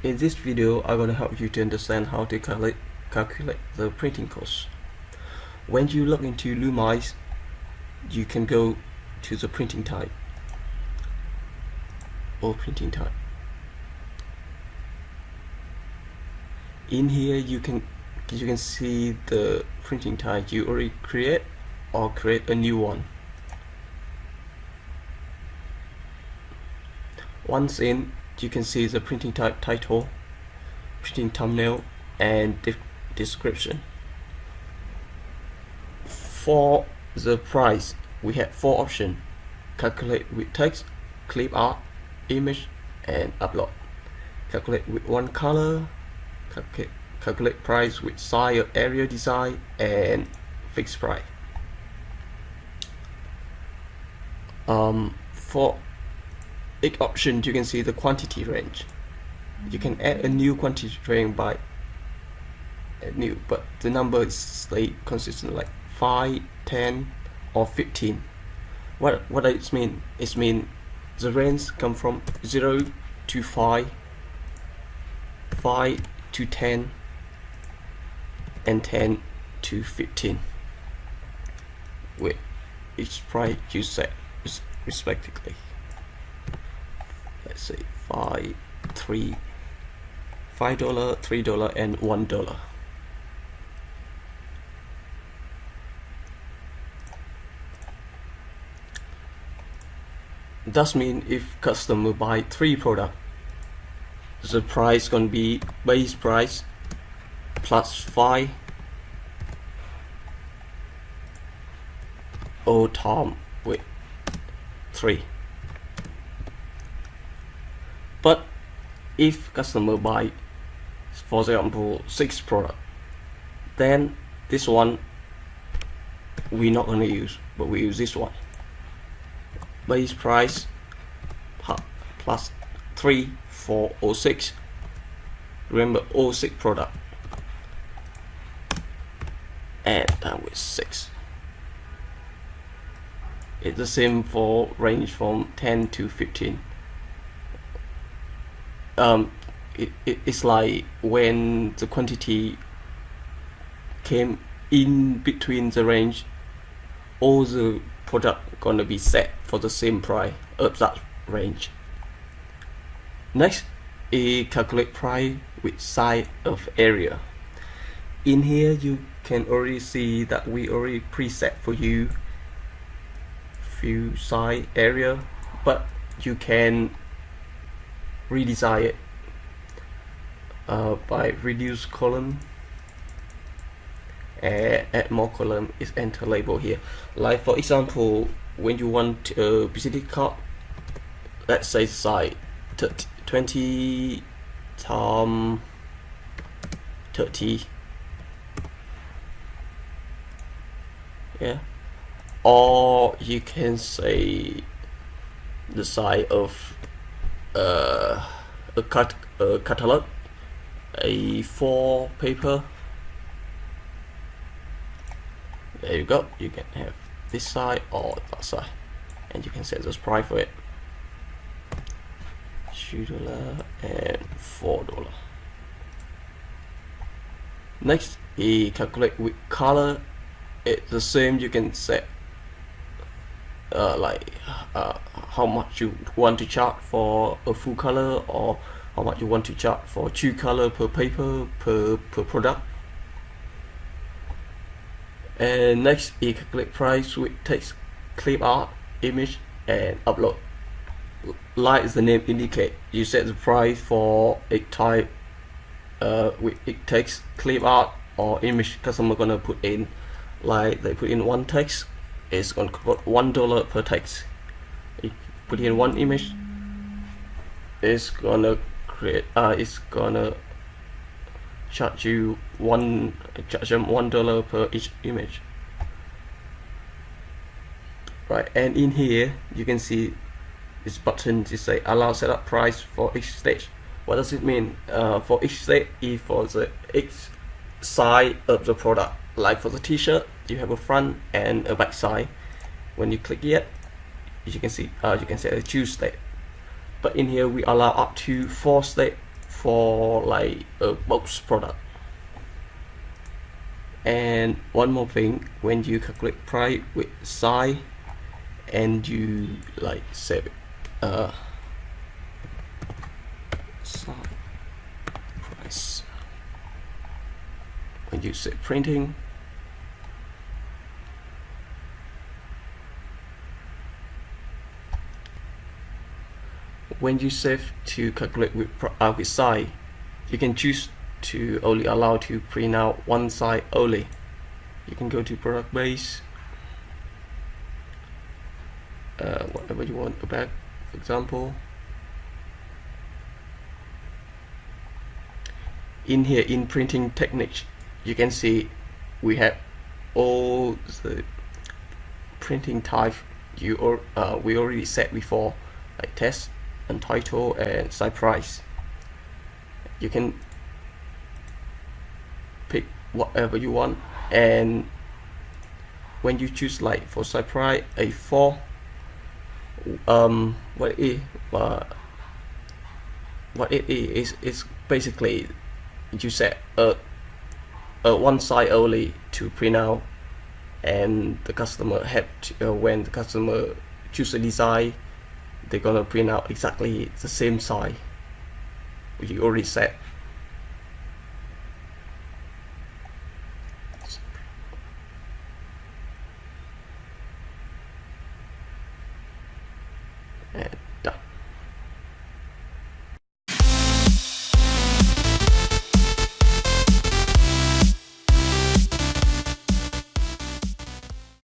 In this video, I'm going to help you to understand how to calculate the printing cost. When you log into Lumise, you can go to the printing type or printing type. In here, you can see the printing type you already create or create a new one. Once in, you can see the printing type title, printing thumbnail, and description. For the price, we have 4 options: calculate with text, clip art, image, and upload. Calculate with one color, calculate price with size of area design, and fixed price. For each option, you can see the quantity range. You can add a new quantity range by new, but the number is stay consistent, like 5, 10, or 15. What it mean? It means the range come from 0 to 5, 5 to 10, and 10 to 15, with each price you set respectively. Let's say $5, $3, $3, and $1. That means if customer buy 3 products, the price gonna be base price plus 5 all time with 3. But if customer buy, for example, 6 products, then this one we're not gonna use, but we use this one. Base price plus 3 for all 6. Remember, all 6 products, and done with 6. It's the same for range from 10 to 15. It's like when the quantity came in between the range, all the product gonna be set for the same price of that range. Next is calculate price with size of area. In here, you can already see that we already preset for you few size area, but you can redesign it by reduce column and add more column. Is enter label here. Like for example, when you want a visiting card, let's say size 20 times 30, yeah, or you can say the size of a catalog, a 4 paper. There you go. You can have this side or that side, and you can set this price for it: $2 and $4. Next, calculate with color. It's the same. You can set how much you want to charge for a full color, or how much you want to charge for 2 color per paper per product. And next is calculate price with text, clip art, image, and upload. Like the name indicate, you set the price for a type with text, clip art, or image. Customer gonna put in, like they put in 1 text, it's gonna cost $1 per text. You put in 1 image, it's gonna create it's gonna charge you $1 per each image, right? And in here you can see this button to say allow setup price for each stage. What does it mean? For each stage is for the each side of the product. Like for the t-shirt, you have a front and a back side. When you click it, you can see you can set a 2 state. But in here we allow up to 4 state for like a box product. And one more thing, when you calculate price with size and you like save it, size price, when you say printing, when you save to calculate with size, you can choose to only allow to print out one side only. You can go to product base, whatever you want, go back, for example. In here, in printing techniques, you can see we have all the printing type we already set before, like text and title and site price. You can pick whatever you want, and when you choose like for site price A4, what it is basically you set a one side only to print out, and the customer had to, when the customer choose a design, they're gonna print out exactly the same size which you already set. And